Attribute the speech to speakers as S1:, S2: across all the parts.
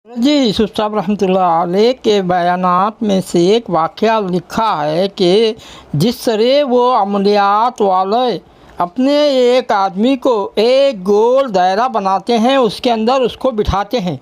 S1: جی یوسف صاحب رحمۃ اللہ علیہ کے بیانات میں سے ایک واقعہ لکھا ہے کہ جس طرح وہ عملیات والے اپنے ایک آدمی کو ایک گول دائرہ بناتے ہیں، اس کے اندر اس کو بٹھاتے ہیں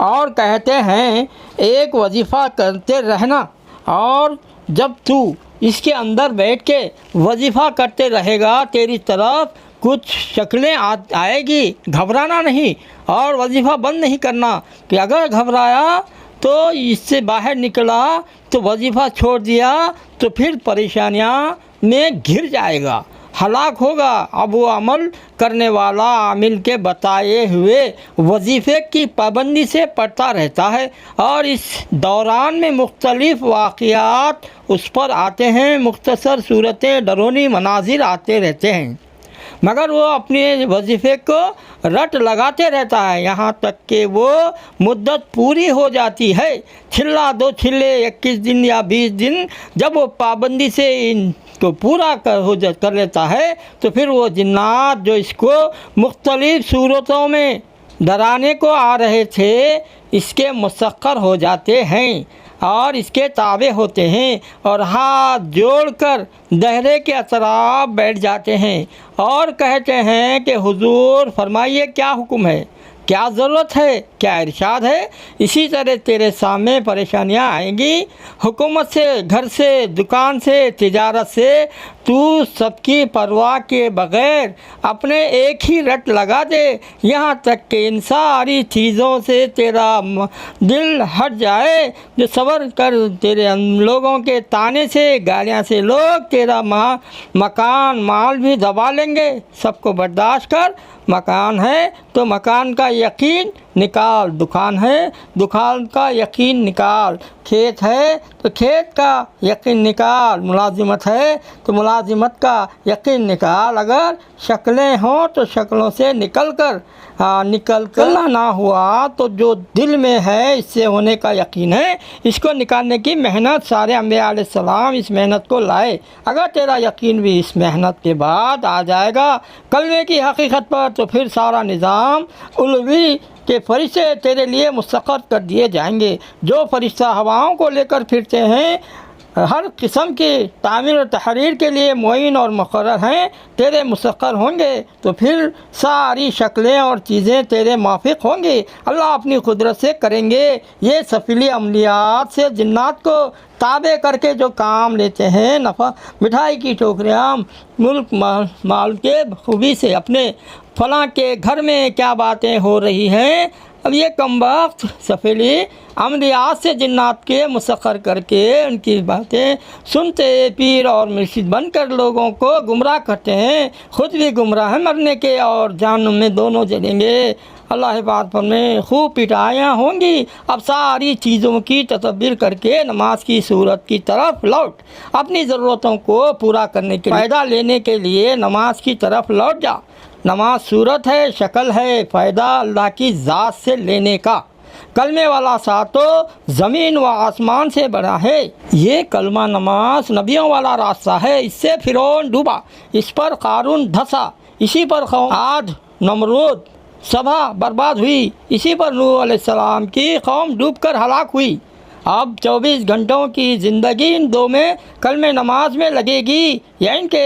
S1: اور کہتے ہیں ایک وظیفہ کرتے رہنا، اور جب تو اس کے اندر بیٹھ کے وظیفہ کرتے رہے گا تیری طرف کچھ شکلیں آئے گی، گھبرانا نہیں اور وظیفہ بند نہیں کرنا کہ اگر گھبرایا تو اس سے باہر نکلا تو وظیفہ چھوڑ دیا تو پھر پریشانیاں میں گھر جائے گا، ہلاک ہوگا۔ اب وہ عمل کرنے والا عامل کے بتائے ہوئے وظیفے کی پابندی سے پڑھتا رہتا ہے اور اس دوران میں مختلف واقعات اس پر آتے ہیں، مختصر صورتیں، ڈرونی مناظر آتے رہتے ہیں، مگر وہ اپنے وظیفے کو رٹ لگاتے رہتا ہے یہاں تک کہ وہ مدت پوری ہو جاتی ہے، چھلا دو چھلے 21 دن یا 20 دن جب وہ پابندی سے ان کو پورا کر لیتا ہے تو پھر وہ جنات جو اس کو مختلف صورتوں میں ڈرانے کو آ رہے تھے اس کے مسخر ہو جاتے ہیں اور اس کے تابع ہوتے ہیں اور ہاتھ جوڑ کر دہرے کے اطراف بیٹھ جاتے ہیں اور کہتے ہیں کہ حضور فرمائیے کیا حکم ہے، کیا ضرورت ہے، کیا ارشاد ہے۔ اسی طرح تیرے سامنے پریشانیاں آئیں گی، حکومت سے، گھر سے، دکان سے، تجارت سے، تو سب کی پرواہ کے بغیر اپنے ایک ہی رٹ لگا دے یہاں تک کہ ان ساری چیزوں سے تیرا دل ہٹ جائے، جو صبر کر تیرے لوگوں کے تانے سے، گالیاں سے لوگ تیرا مکان مال بھی دبا لیں گے، سب کو برداشت کر۔ مکان ہے تو مکان کا یقین نکال، دکان ہے دکان کا یقین نکال، کھیت ہے تو کھیت کا یقین نکال، ملازمت ہے تو ملازمت کا یقین نکال۔ اگر شکلیں ہوں تو شکلوں سے نکل کر نہ ہوا تو جو دل میں ہے اس سے ہونے کا یقین ہے، اس کو نکالنے کی محنت سارے انبیاء علیہ السلام اس محنت کو لائے۔ اگر تیرا یقین بھی اس محنت کے بعد آ جائے گا کلمے کی حقیقت پر تو پھر سارا نظام علوی کے فرشتے تیرے لیے مسخر کر دیے جائیں گے۔ جو فرشتہ ہواؤں کو لے کر پھرتے ہیں، ہر قسم کی تعمیر و تحریر کے لیے معین اور مقرر ہیں، تیرے مسخر ہوں گے تو پھر ساری شکلیں اور چیزیں تیرے موافق ہوں گی۔ اللہ اپنی قدرت سے کریں گے یہ سفلی عملیات سے جنات کو تابع کر کے جو کام لیتے ہیں، نفع مٹھائی کی ٹوکریاں ملک مال کے خوبی سے اپنے فلاں کے گھر میں کیا باتیں ہو رہی ہیں، اب یہ کمبخت سفیلی عملیات سے جنات کے مسخر کر کے ان کی باتیں سنتے پیر اور مرشد بن کر لوگوں کو گمراہ کرتے ہیں، خود بھی گمراہ مرنے کے اور جہنم میں دونوں جلیں گے۔ اللہ بات پر میں خوب پٹائیاں ہوں گی۔ اب ساری چیزوں کی تدبیر کر کے نماز کی صورت کی طرف لوٹ، اپنی ضرورتوں کو پورا کرنے کے فائدہ لینے کے لیے نماز کی طرف لوٹ جا۔ نماز صورت ہے، شکل ہے، فائدہ اللہ کی ذات سے لینے کا۔ کلمے والا ساتھ تو زمین و آسمان سے بڑا ہے۔ یہ کلمہ نماز نبیوں والا راستہ ہے، اس سے فرعون ڈوبا، اس پر قارون دھسا، اسی پر عاد، نمرود، سبا برباد ہوئی، اسی پر نوح علیہ السلام کی قوم ڈوب کر ہلاک ہوئی۔ اب 24 گھنٹوں کی زندگی ان دو میں کلمہ نماز میں لگے گی یا ان کے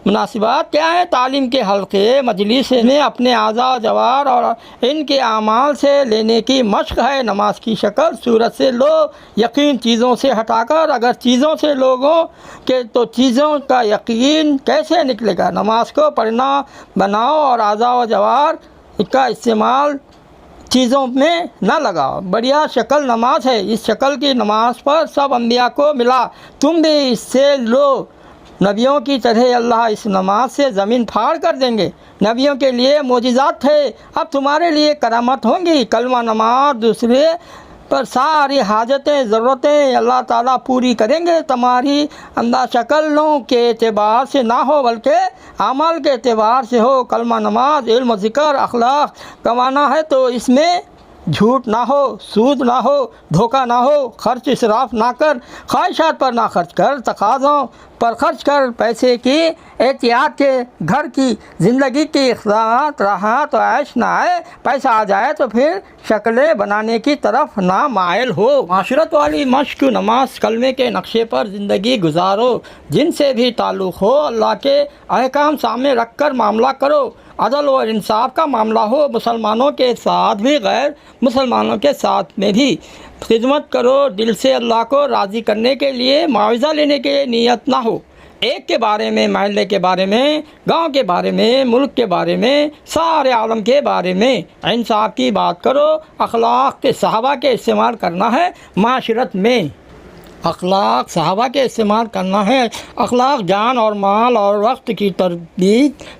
S1: مناسبات کیا ہیں؟ تعلیم کے حلقے مجلس میں اپنے اعضاء و جوار اور ان کے اعمال سے لینے کی مشق ہے۔ نماز کی شکل صورت سے لو، یقین چیزوں سے ہٹا کر، اگر چیزوں سے لوگوں کے تو چیزوں کا یقین کیسے نکلے گا؟ نماز کو پڑھنا بناؤ اور اعضاء و جوار کا استعمال چیزوں میں نہ لگاؤ۔ بڑھیا شکل نماز ہے، اس شکل کی نماز پر سب انبیاء کو ملا، تم بھی اس سے لو۔ نبیوں کی طرح اللہ اس نماز سے زمین پھاڑ کر دیں گے۔ نبیوں کے لیے معجزات تھے، اب تمہارے لیے کرامت ہوں گی۔ کلمہ نماز دوسرے پر ساری حاجتیں، ضرورتیں اللہ تعالیٰ پوری کریں گے۔ تمہاری انداز شکلوں کے اعتبار سے نہ ہو بلکہ اعمال کے اعتبار سے ہو۔ کلمہ نماز علم و ذکر اخلاق کمانا ہے تو اس میں جھوٹ نہ ہو، سود نہ ہو، دھوکہ نہ ہو، خرچ اسراف نہ کر، خواہشات پر نہ خرچ کر، تقاضوں پر خرچ کر، پیسے کی احتیاط کے، گھر کی زندگی کی اخلاقات، راحت و عیش نہ آئے، پیسہ آ جائے تو پھر شکلیں بنانے کی طرف نہ مائل ہو، معاشرت والی مشق، نماز، کلمے کے نقشے پر زندگی گزارو، جن سے بھی تعلق ہو اللہ کے احکام سامنے رکھ کر معاملہ کرو، عدل اور انصاف کا معاملہ ہو، مسلمانوں کے ساتھ بھی غیر مسلمانوں کے ساتھ میں بھی خدمت کرو، دل سے اللہ کو راضی کرنے کے لیے معاوضہ لینے کی نیت نہ ہو، ایک کے بارے میں، محلے کے بارے میں، گاؤں کے بارے میں، ملک کے بارے میں، سارے عالم کے بارے میں انصاف کی بات کرو، اخلاق کے صحابہ کے استعمال کرنا ہے معاشرت میں، اخلاق صحابہ کے استعمال کرنا ہے، اخلاق جان اور مال اور وقت کی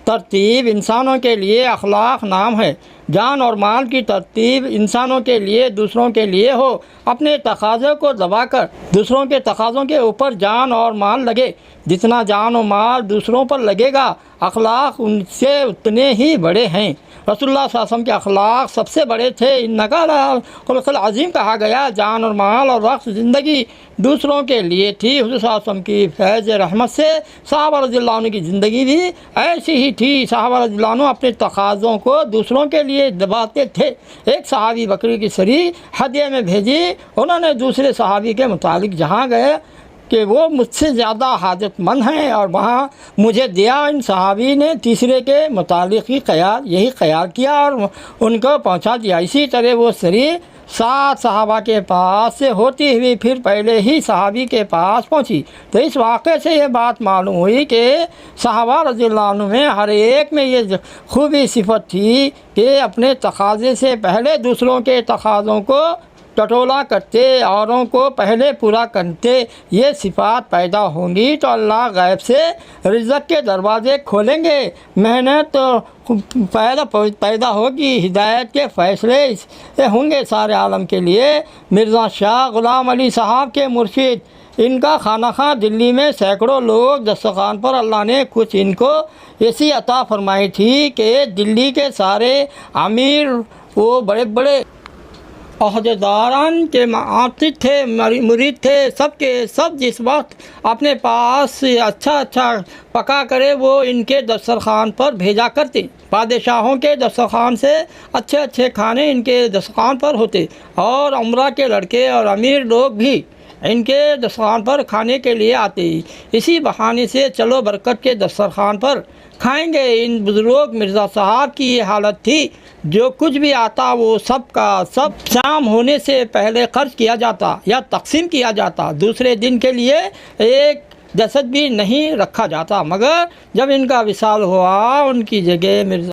S1: ترتیب انسانوں کے لیے اخلاق نام ہے، جان اور مال کی ترتیب انسانوں کے لیے دوسروں کے لیے ہو، اپنے تقاضے کو دبا کر دوسروں کے تقاضوں کے اوپر جان اور مال لگے، جتنا جان و مال دوسروں پر لگے گا اخلاق ان سے اتنے ہی بڑے ہیں، رسول اللہ صلی اللہ علیہ وسلم کے اخلاق سب سے بڑے تھے، انکا لخلق عظیم کہا گیا، جان اور مال اور وقت زندگی دوسروں کے لیے تھی، حضور صلی اللہ علیہ وسلم کی فیض رحمت سے صحابہ رضی اللہ عنہ کی زندگی بھی ایسی ہی تھی، صحابہ رضی اللہ عنہ اپنے تقاضوں کو دوسروں کے لیے دباتے تھے، ایک صحابی بکری کی سری ہدیے میں بھیجی، انہوں نے دوسرے صحابی کے متعلق جہاں گئے کہ وہ مجھ سے زیادہ حاجت مند ہیں اور وہاں مجھے دیا، ان صحابی نے تیسرے کے متعلق یہی خیال کیا اور ان کو پہنچا دیا، اسی طرح وہ سری 7 صحابہ کے پاس سے ہوتی ہوئی پھر پہلے ہی صحابی کے پاس پہنچی، تو اس واقعے سے یہ بات معلوم ہوئی کہ صحابہ رضی اللہ عنہ میں ہر ایک میں یہ خوبی صفت تھی کہ اپنے تقاضے سے پہلے دوسروں کے تقاضوں کو ٹٹولا کرتے، اوروں کو پہلے پورا کرتے، یہ صفات پیدا ہوں گی تو اللہ غیب سے رزق کے دروازے کھولیں گے، محنت پیدا ہوگی، ہدایت کے فیصلے ہوں گے سارے عالم کے لیے۔ مرزا شاہ غلام علی صاحب کے مرشد، ان کا خانہ خواہ دلی میں سینکڑوں لوگ دسترخوان پر اللہ نے کچھ ان کو ایسی عطا فرمائی تھی کہ دلی کے سارے امیر، وہ بڑے بڑے عہدیداران کے معاطف تھے، مرید تھے، سب کے سب جس وقت اپنے پاس اچھا پکا کرے وہ ان کے دسترخوان پر بھیجا کرتے، بادشاہوں کے دسترخوان سے اچھے کھانے ان کے دسترخوان پر ہوتے، اور عمرہ کے لڑکے اور امیر لوگ بھی ان کے دسترخوان پر کھانے کے لیے آتے، اسی بہانے سے چلو برکت کے دسترخوان پر کھائیں گے۔ ان بزرگ مرزا صاحب کی یہ حالت تھی، جو کچھ بھی آتا وہ سب کا سب شام ہونے سے پہلے خرچ کیا جاتا یا تقسیم کیا جاتا، دوسرے دن کے لیے ایک جسد بھی نہیں رکھا جاتا، مگر جب ان کا وصال ہوا ان کی جگہ مرزا